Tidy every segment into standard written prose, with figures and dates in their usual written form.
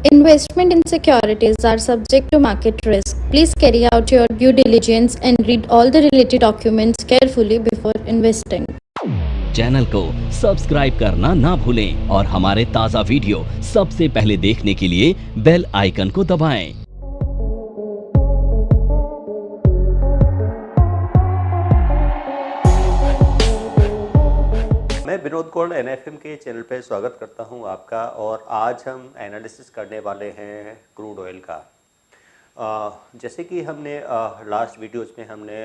Investment in securities are subject to market risk. Please carry out your due diligence and read all the related documents carefully before investing. Channel को subscribe करना ना भूलें और हमारे ताज़ा video सबसे पहले देखने के लिए बेल आइकन को दबाएं। मैं विनोद कौर NFM के चैनल पे स्वागत करता हूं आपका। और आज हम एनालिसिस करने वाले हैं क्रूड ऑयल का। जैसे कि हमने लास्ट वीडियोज़ में हमने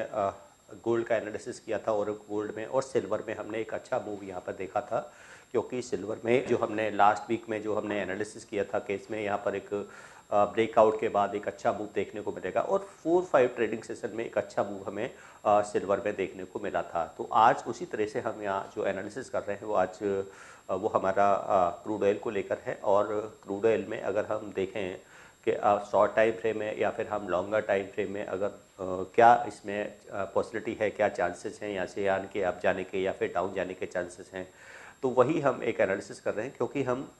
गोल्ड का एनालिसिस किया था और गोल्ड में और सिल्वर में हमने एक अच्छा मूव यहाँ पर देखा था, क्योंकि सिल्वर में जो हमने लास्ट वीक में जो हमने एनालिसिस किया था केस में यहाँ पर एक ब्रेकआउट के बाद एक अच्छा मूव देखने को मिलेगा और 4-5 ट्रेडिंग सेशन में एक अच्छा मूव हमें सिल्वर में देखने को मिला था। तो आज उसी तरह से हम यहाँ जो एनालिसिस कर रहे हैं वो आज वो हमारा क्रूड ऑयल को लेकर है। और क्रूड ऑयल में अगर हम देखें कि शॉर्ट टाइम फ्रेम में या फिर हम लॉन्गर टाइम फ्रेम में अगर क्या इसमें पॉसिबिलिटी है, क्या चांसेस हैं यहाँ से यानी कि अप जाने के या फिर डाउन जाने के चांसेस हैं, तो वही हम एक एनालिसिस कर रहे हैं। क्योंकि हम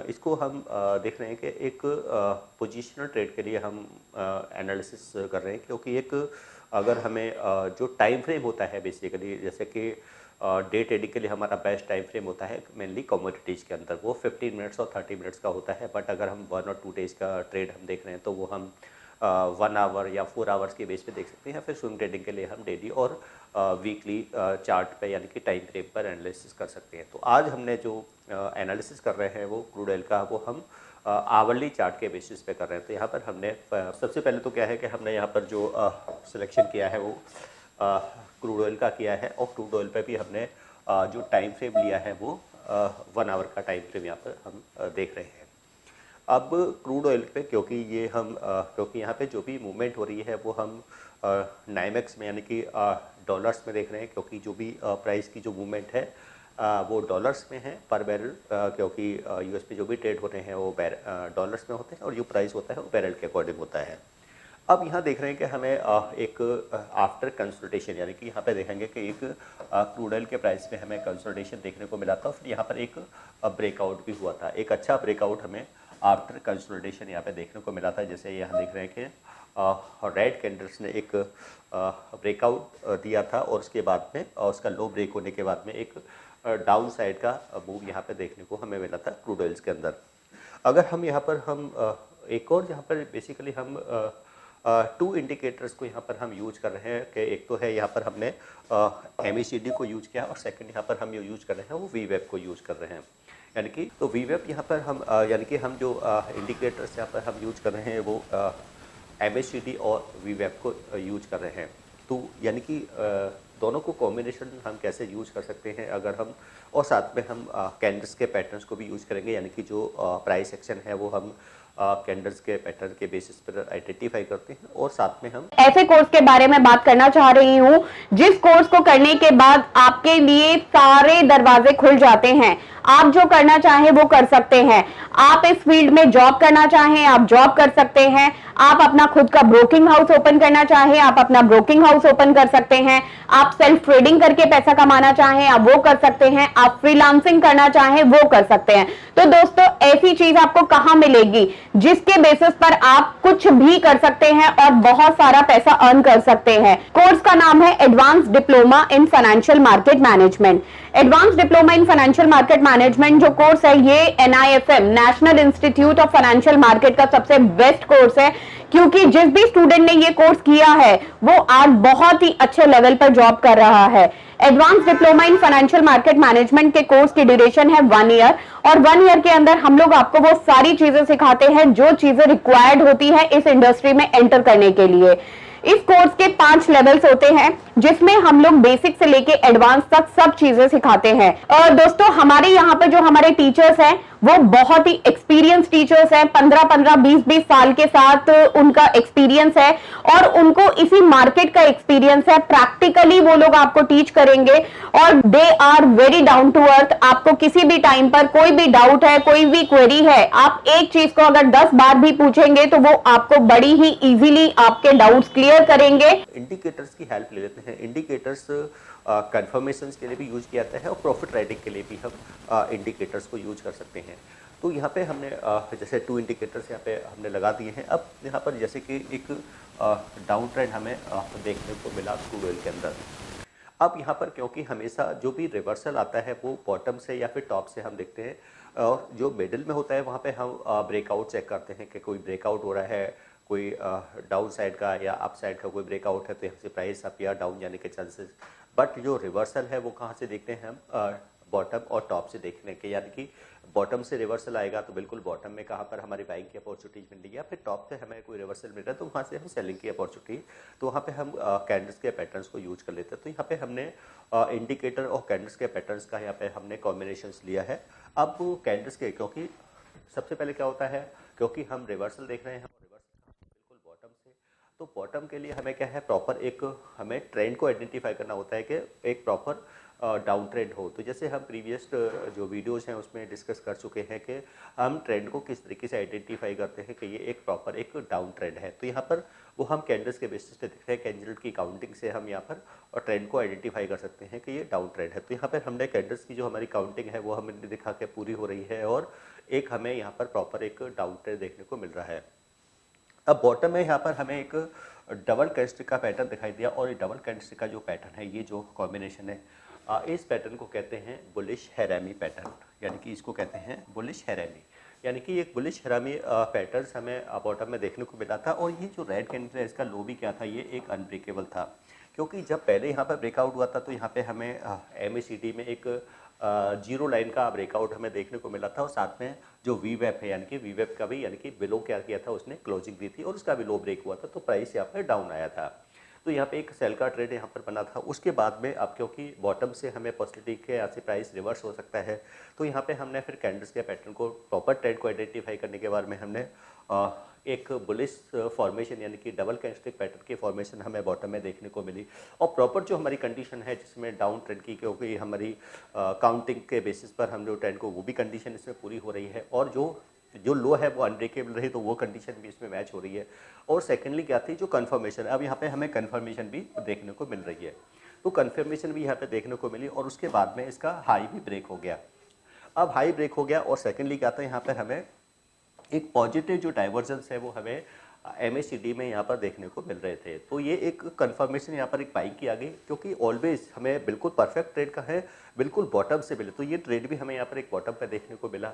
इसको हम देख रहे हैं कि एक पोजिशनल ट्रेड के लिए हम एनालिसिस कर रहे हैं। क्योंकि एक अगर हमें जो टाइम फ्रेम होता है बेसिकली, जैसे कि डे ट्रेडिंग के लिए हमारा बेस्ट टाइम फ्रेम होता है मेनली कमोडिटीज़ के अंदर, वो 15 मिनट्स और 30 मिनट्स का होता है। बट अगर हम 1 और 2 डेज़ का ट्रेड हम देख रहे हैं तो वो हम 1 आवर या 4 आवर्स के बेस पे देख सकते हैं, या फिर स्विंग ट्रेडिंग के लिए हम डेली और वीकली चार्ट पे यानी कि टाइम फ्रेम पर एनालिसिस कर सकते हैं। तो आज हमने जो एनालिसिस कर रहे हैं वो क्रूड ऑयल का, वो हम आवरली चार्ट के बेसिस पे कर रहे हैं। तो यहाँ पर हमने सबसे पहले तो क्या है कि हमने यहाँ पर जो सिलेक्शन किया है वो क्रूड ऑयल का किया है। और क्रूड ऑयल पे भी हमने जो टाइम फ्रेम लिया है वो 1 आवर का टाइम फ्रेम यहाँ पर हम देख रहे हैं। अब क्रूड ऑयल पे क्योंकि ये हम क्योंकि यहाँ पे जो भी मूवमेंट हो रही है वो हम नाइमेक्स में यानी कि डॉलर्स में देख रहे हैं। क्योंकि जो भी प्राइस की जो मूवमेंट है वो डॉलर्स में है पर बैरल, क्योंकि यूएस पे जो भी ट्रेड होते हैं वो डॉलर्स में होते हैं और जो प्राइस होता है वो बैरल के अकॉर्डिंग होता है। अब यहाँ देख रहे हैं कि हमें एक आफ्टर कंसल्टेशन यानी कि यहाँ पे देखेंगे कि एक क्रूड ऑयल के प्राइस में हमें कंसल्टेशन देखने को मिला था। फिर यहाँ पर एक ब्रेकआउट भी हुआ था, एक अच्छा ब्रेकआउट हमें आफ्टर कंसल्टेशन यहाँ पे देखने को मिला था। जैसे यहाँ देख रहे हैं कि रेड कैंडल्स ने एक ब्रेकआउट दिया था और उसके बाद में उसका लो ब्रेक होने के बाद में एक डाउन साइड का मूव यहाँ पे देखने को हमें मिला था क्रूड ऑयल्स के अंदर। अगर हम यहाँ पर हम एक और यहाँ पर बेसिकली हम 2 इंडिकेटर्स को यहाँ पर हम यूज कर रहे हैं कि एक तो है यहाँ पर हमने MACD को यूज किया और सेकंड यहाँ पर हम यूज कर रहे हैं वो VWAP को यूज कर रहे हैं। यानी कि तो VWAP यहाँ पर हम यानी कि हम जो इंडिकेटर्स यहाँ पर हम यूज कर रहे हैं वो MACD और VWAP को यूज कर रहे हैं। तो यानी कि दोनों को कॉम्बिनेशन हम कैसे यूज कर सकते हैं अगर हम, और साथ में हम कैंडल्स के पैटर्न्स को भी यूज करेंगे। यानी कि जो प्राइस एक्शन है वो हम कैंडल्स के पैटर्न के बेसिस पर आइडेंटिफाई करते हैं। और साथ में हम ऐसे कोर्स के बारे में बात करना चाह रही हूं जिस कोर्स को करने के बाद आपके लिए सारे दरवाजे खुल जाते हैं। आप जो करना चाहें वो कर सकते हैं। आप इस फील्ड में जॉब करना चाहें आप जॉब कर सकते हैं। आप अपना खुद का ब्रोकिंग हाउस ओपन करना चाहें आप अपना ब्रोकिंग हाउस ओपन कर सकते हैं। आप सेल्फ ट्रेडिंग करके पैसा कमाना चाहें आप वो कर सकते हैं। आप फ्रीलांसिंग करना चाहें वो कर सकते हैं। तो दोस्तों ऐसी चीज आपको कहां मिलेगी जिसके बेसिस पर आप कुछ भी कर सकते हैं और बहुत सारा पैसा अर्न कर सकते हैं। कोर्स का नाम है advance diploma in financial market management. Advance diploma in financial market management जो कोर्स है ये NIFM national institute of financial market का सबसे बेस्ट कोर्स है, क्योंकि जिस भी स्टूडेंट ने ये कोर्स किया है वो आज बहुत ही अच्छे लेवल पर जॉब कर रहा है। Advance diploma in financial market management के कोर्स की ड्यूरेशन है 1 ईयर और 1 ईयर के अंदर हम लोग आपको वो सारी चीजें सिखाते हैं जो चीजें रिक्वायर्ड होती है इस इंडस्ट्री में एंटर करने के लिए। इस कोर्स के 5 लेवल्स होते हैं जिसमें हम लोग बेसिक से लेके एडवांस तक सब चीजें सिखाते हैं। और दोस्तों हमारे यहाँ पर जो हमारे टीचर्स हैं वो बहुत ही एक्सपीरियंस टीचर्स हैं। 15-15 20-20 साल के साथ उनका एक्सपीरियंस है और उनको इसी मार्केट का एक्सपीरियंस है। प्रैक्टिकली वो लोग आपको टीच करेंगे और they are very down to earth. आपको किसी भी टाइम पर कोई भी डाउट है कोई भी क्वेरी है आप एक चीज को अगर 10 बार भी पूछेंगे तो वो आपको बड़ी ही इजीली आपके डाउट्स क्लियर करेंगे। इंडिकेटर्स की हेल्प ले लेते हैं। इंडिकेटर्स कंफर्मेशंस के लिए भी यूज किया जाता है और प्रॉफिट राइटिंग के लिए भी हम इंडिकेटर्स को यूज कर सकते हैं। तो यहाँ पे हमने जैसे 2 इंडिकेटर्स यहाँ पे हमने लगा दिए हैं। अब यहाँ पर जैसे कि एक डाउन ट्रेंड हमें देखने को मिला क्रूड ऑयल के अंदर। अब यहाँ पर क्योंकि हमेशा जो भी रिवर्सल आता है वो बॉटम से या फिर टॉप से हम देखते हैं, और जो मिडिल में होता है वहाँ पे हम ब्रेकआउट चेक करते हैं कि कोई ब्रेकआउट हो रहा है, कोई डाउन साइड का या अप साइड का कोई ब्रेकआउट है तो यहाँ से प्राइस अप या डाउन जाने के चांसेस। बट जो रिवर्सल है वो कहाँ से देखते हैं हम? बॉटम और टॉप से देखने के, यानी कि बॉटम से रिवर्सल आएगा तो बिल्कुल बॉटम में कहाँ पर हमारी बाइंग की अपॉर्चुनिटीज मिल रही है, फिर टॉप से हमें कोई रिवर्सल मिल रहा है तो वहाँ से हम सेलिंग की अपॉर्चुनिटी, तो वहाँ पे हम कैंडल्स के पैटर्न्स को यूज कर लेते हैं। तो यहाँ पे हमने इंडिकेटर और कैंडल्स के पैटर्न्स का यहाँ पे हमने कॉम्बिनेशंस लिया है। अब कैंडल्स के, क्योंकि सबसे पहले क्या होता है, क्योंकि हम रिवर्सल देख रहे हैं, हम रिवर्सल बिल्कुल बॉटम से, तो बॉटम के लिए हमें क्या है, प्रॉपर एक हमें ट्रेंड को आइडेंटिफाई करना होता है कि एक प्रॉपर डाउन ट्रेंड हो। तो जैसे हम प्रीवियस जो वीडियोस हैं उसमें डिस्कस कर चुके हैं कि हम ट्रेंड को किस तरीके से आइडेंटिफाई करते हैं कि ये एक प्रॉपर एक डाउन ट्रेंड है। तो यहाँ पर वो हम कैंडल्स के बेसिस पे दिख रहे हैं, कैंडल की काउंटिंग से हम यहाँ पर और ट्रेंड को आइडेंटिफाई कर सकते हैं कि ये डाउन ट्रेंड है। तो यहाँ पर हमने कैंडल्स की जो हमारी काउंटिंग है वो हमने दिखा के पूरी हो रही है और एक हमें यहाँ पर प्रॉपर एक डाउन ट्रेंड देखने को मिल रहा है। अब बॉटम में यहाँ पर हमें एक डबल कैंडलस्टिक का पैटर्न दिखाई दिया, और ये डबल कैंडलस्टिक का जो पैटर्न है, ये जो कॉम्बिनेशन है, इस पैटर्न को कहते हैं बुलिश हैरामी पैटर्न, यानी कि इसको कहते हैं बुलिश हैरामी, यानी कि एक बुलिश हैरामी पैटर्न हमें बॉटम में देखने को मिला था। और ये जो रेड कैंडल है इसका लो भी क्या था, ये एक अनब्रेकेबल था, क्योंकि जब पहले यहाँ पर ब्रेकआउट हुआ था तो यहाँ पे हमें MACD में एक जीरो लाइन का ब्रेकआउट हमें देखने को मिला था, और साथ में जो वीवेप है, यानी कि वीवेप का भी, यानी कि बिलो क्या किया था, उसने क्लोजिंग दी थी और उसका भी लो ब्रेक हुआ था, तो प्राइस यहाँ पर डाउन आया था। तो यहाँ पे एक सेल का ट्रेड यहाँ पर बना था। उसके बाद में अब क्योंकि बॉटम से हमें पॉजिटिव के यहाँ से प्राइस रिवर्स हो सकता है, तो यहाँ पे हमने फिर कैंडल्स के पैटर्न को, प्रॉपर ट्रेंड को आइडेंटिफाई करने के बाद में हमने एक बुलिश फॉर्मेशन, यानी कि डबल कैंडलस्टिक पैटर्न की फॉर्मेशन हमें बॉटम में देखने को मिली। और प्रॉपर जो हमारी कंडीशन है जिसमें डाउन ट्रेंड की, क्योंकि हमारी काउंटिंग के बेसिस पर हम जो ट्रेंड को, वो भी कंडीशन इसमें पूरी हो रही है, और जो लो है वो अनब्रेकेबल रही, तो वो कंडीशन भी इसमें मैच हो रही है। और सेकेंडली क्या थी, जो कन्फर्मेशन, अब यहाँ पे हमें कन्फर्मेशन भी देखने को मिल रही है, तो कन्फर्मेशन भी यहाँ पे देखने को मिली, और उसके बाद में इसका हाई भी ब्रेक हो गया। अब हाई ब्रेक हो गया, और सेकेंडली क्या था, यहाँ पर हमें एक पॉजिटिव जो डाइवर्जेंस है वो हमें MACD में यहाँ पर देखने को मिल रहे थे। तो ये एक कंफर्मेशन यहाँ पर एक बाइंग की आ गई, क्योंकि ऑलवेज हमें बिल्कुल परफेक्ट ट्रेड का है, बिल्कुल बॉटम से मिले, तो ये ट्रेड भी हमें यहाँ पर एक बॉटम पे देखने को मिला,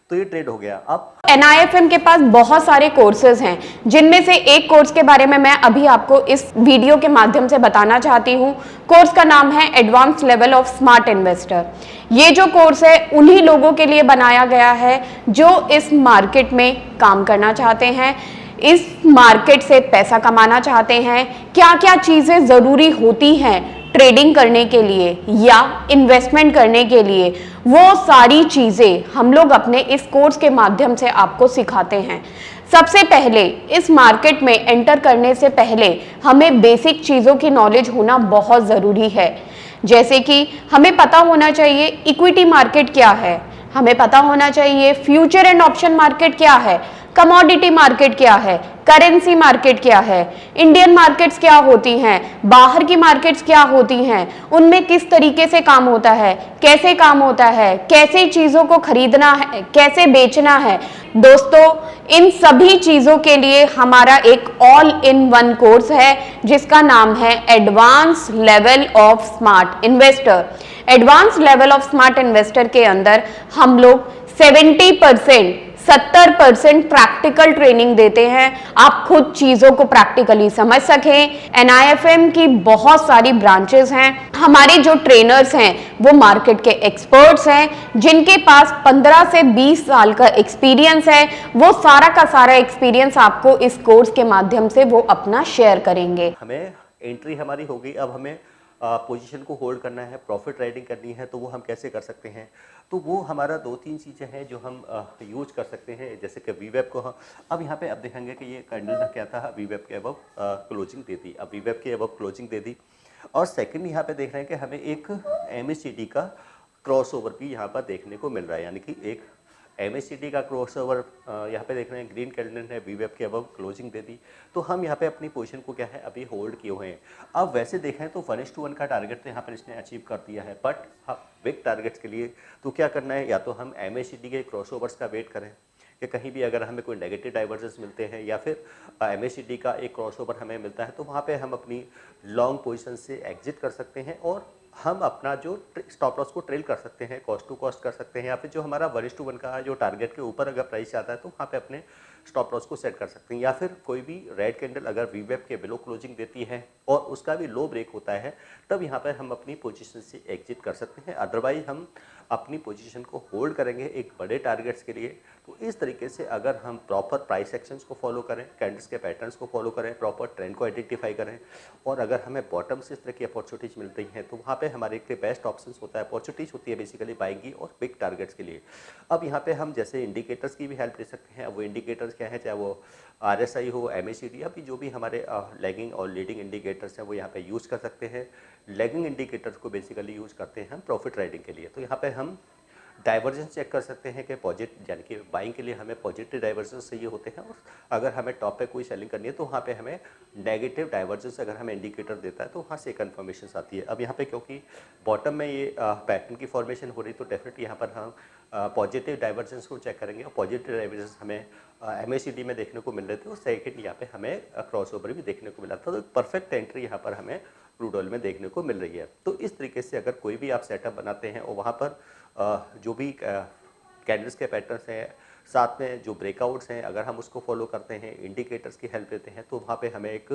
तो ये ट्रेड हो गया। अब NIFM के पास बहुत सारे कोर्सेज हैं, जिनमें से एक कोर्स के बारे में मैं अभी आपको इस वीडियो के माध्यम से बताना चाहती हूँ। कोर्स का नाम है advance level of smart investor. ये जो कोर्स है उन्हीं लोगों के लिए बनाया गया है जो इस मार्केट में काम करना चाहते हैं, इस मार्केट से पैसा कमाना चाहते हैं। क्या क्या चीजें जरूरी होती हैं ट्रेडिंग करने के लिए या इन्वेस्टमेंट करने के लिए, वो सारी चीजें हम लोग अपने इस कोर्स के माध्यम से आपको सिखाते हैं। सबसे पहले इस मार्केट में एंटर करने से पहले हमें बेसिक चीजों की नॉलेज होना बहुत जरूरी है, जैसे कि हमें पता होना चाहिए इक्विटी मार्केट क्या है, हमें पता होना चाहिए फ्यूचर एंड ऑप्शन मार्केट क्या है, कमोडिटी मार्केट क्या है, करेंसी मार्केट क्या है, इंडियन मार्केट्स क्या होती हैं, बाहर की मार्केट्स क्या होती हैं, उनमें किस तरीके से काम होता है, कैसे काम होता है, कैसे चीजों को खरीदना है, कैसे बेचना है। दोस्तों, इन सभी चीजों के लिए हमारा एक ऑल इन वन कोर्स है जिसका नाम है advance level of smart investor. Advance level of smart investor के अंदर हम लोग 70% प्रैक्टिकल ट्रेनिंग देते हैं, आप खुद चीजों को प्रैक्टिकली समझ सकें। NIFM की बहुत सारी ब्रांचेस हैं, हमारे जो ट्रेनर्स हैं वो मार्केट के एक्सपर्ट्स हैं, जिनके पास 15 से 20 साल का एक्सपीरियंस है। वो सारा का सारा एक्सपीरियंस आपको इस कोर्स के माध्यम से वो अपना शेयर करेंगे। हमें एंट्री हमारी हो गई, अब हमें पोजीशन को होल्ड करना है, प्रॉफिट राइडिंग करनी है, तो वो हम कैसे कर सकते हैं? तो वो हमारा 2-3 चीज़ें हैं जो हम यूज कर सकते हैं, जैसे कि वीवेप को अब यहाँ पे अब देखेंगे कि ये कैंडल ना क्या था, वीवेप के अबव क्लोजिंग दे दी, अब वीवेप के अबव क्लोजिंग दे दी। और सेकंड यहाँ पे देख रहे हैं कि हमें एक MACD का क्रॉस ओवर भी यहाँ पर देखने को मिल रहा है, यानी कि एक MACD का क्रॉसओवर यहाँ पे देख रहे हैं, ग्रीन कैंडल है, VWAP के अबव क्लोजिंग दे दी, तो हम यहाँ पे अपनी पोजीशन को क्या है अभी होल्ड किए हुए हैं। अब वैसे देखें तो 1:1 का टारगेट तो यहाँ पर इसने अचीव कर दिया है, बट बिग टारगेट्स के लिए तो क्या करना है, या तो हम MACD के क्रॉसओवर्स का वेट करें कि कहीं भी अगर हमें कोई नेगेटिव डाइवर्जेंस मिलते हैं या फिर MACD का एक क्रॉसओवर हमें मिलता है तो वहाँ पे हम अपनी लॉन्ग पोजीशन से एग्जिट कर सकते हैं और हम अपना जो स्टॉप लॉस को ट्रेल कर सकते हैं, कॉस्ट टू कॉस्ट कर सकते हैं, या फिर जो हमारा 1:1 का जो टारगेट के ऊपर अगर प्राइस जाता है तो वहाँ पे अपने स्टॉप लॉस को सेट कर सकते हैं। या फिर कोई भी रेड कैंडल अगर VWAP के बिलो क्लोजिंग देती है और उसका भी लो ब्रेक होता है तब यहाँ पर हम अपनी पोजीशन से एग्जिट कर सकते हैं। अदरवाइज हम अपनी पोजीशन को होल्ड करेंगे एक बड़े टारगेट्स के लिए। तो इस तरीके से अगर हम प्रॉपर प्राइस एक्शंस को फॉलो करें, कैंडल्स के पैटर्न्स को फॉलो करें, प्रॉपर ट्रेंड को आइडेंटिफाई करें और अगर हमें बॉटम से इस तरह की अपॉर्चुनिटीज मिलती हैं तो वहाँ पे हमारे लिए बेस्ट ऑप्शंस होता है, अपॉर्चुनिटीज होती है बेसिकली बाइंग की और बिग टारगेट्स के लिए। अब यहाँ पे हम जैसे इंडिकेटर्स की भी हेल्प ले सकते हैं। अब वो इंडिकेटर्स क्या है, चाहे वो RSI हो, MACD या फिर जो भी हमारे लैगिंग और लीडिंग इंडिकेटर्स हैं वो यहाँ पे यूज़ कर सकते हैं। लैगिंग इंडिकेटर्स को बेसिकली यूज़ करते हैं हम प्रॉफिट राइडिंग के लिए। तो यहाँ पे हम डाइवर्जेंस चेक कर सकते हैं कि पॉजिटिव यानी कि बाइंग के लिए हमें पॉजिटिव डाइवर्जेंस चाहिए होते हैं और अगर हमें टॉप पे कोई सेलिंग करनी है तो वहाँ पे हमें नेगेटिव डाइवर्जेंस अगर हमें इंडिकेटर देता है तो वहाँ से कन्फर्मेशन आती है। अब यहाँ पे क्योंकि बॉटम में ये पैटर्न की फॉर्मेशन हो रही तो डेफिनेटली यहाँ पर हम पॉजिटिव डाइवर्जेंस को चेक करेंगे और पॉजिटिव डाइवर्जेंस हमें MACD में देखने को मिल रहे थे और सेकेंड यहाँ पे हमें क्रॉसओवर भी देखने को मिला था। तो परफेक्ट एंट्री यहाँ पर हमें क्रूड ऑयल में देखने को मिल रही है। तो इस तरीके से अगर कोई भी आप सेटअप बनाते हैं और वहाँ पर जो भी कैंडल्स के पैटर्न्स हैं, साथ में जो ब्रेकआउट्स हैं, अगर हम उसको फॉलो करते हैं, इंडिकेटर्स की हेल्प लेते हैं तो वहाँ पे हमें एक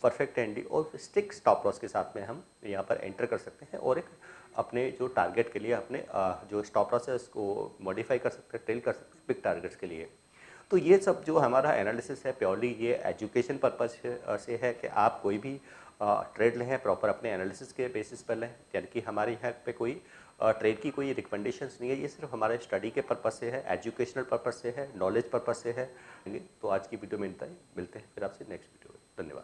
परफेक्ट एंट्री और स्टिक स्टॉप लॉस के साथ में हम यहाँ पर एंटर कर सकते हैं और एक अपने जो टारगेट के लिए अपने जो स्टॉप लॉस है उसको मॉडिफाई कर सकते हैं, ट्रेल कर सकते हैं बिग टारगेट्स के लिए। तो ये सब जो हमारा एनालिसिस है प्योरली ये एजुकेशन पर्पस से है कि आप कोई भी ट्रेड लें प्रॉपर अपने एनालिसिस के बेसिस पर लें, यानी कि हमारे यहाँ पे कोई ट्रेड की कोई रिकमेंडेशंस नहीं है, ये सिर्फ हमारे स्टडी के पर्पस से है, एजुकेशनल पर्पस से है, नॉलेज पर्पस से है। तो आज की वीडियो में इतना ही, मिलते हैं फिर आपसे नेक्स्ट वीडियो में। धन्यवाद।